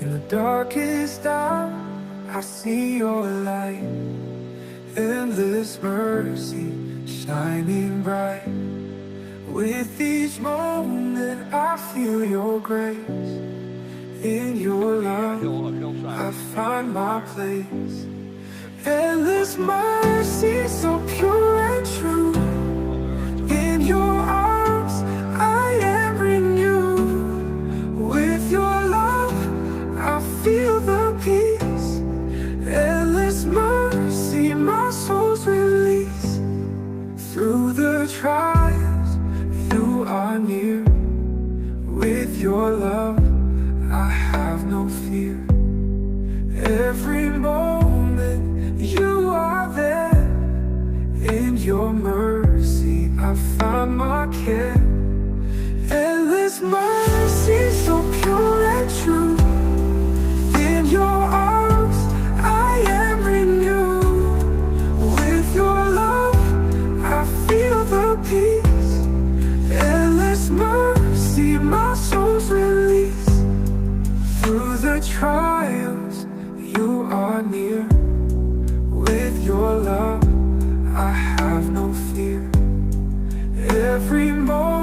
In the darkest hour, I see your light, endless mercy shining bright. With each moment, I feel your grace. In your love, I find my place. Endless mercy, so pure and true. In your arms, I am renewed. With your love, I feel the peace. Endless mercy, my soul's release. Through the trials, you are near. With your love, I have no fear. Every moment, you are there. In your mercy, I find my care. Endless mercy, so pure and true. In your arms, I am renewed. With your love, I feel the peace. Endless mercy, my soul's release. Through the trials, you are near. With your love, I have no fear. Every moment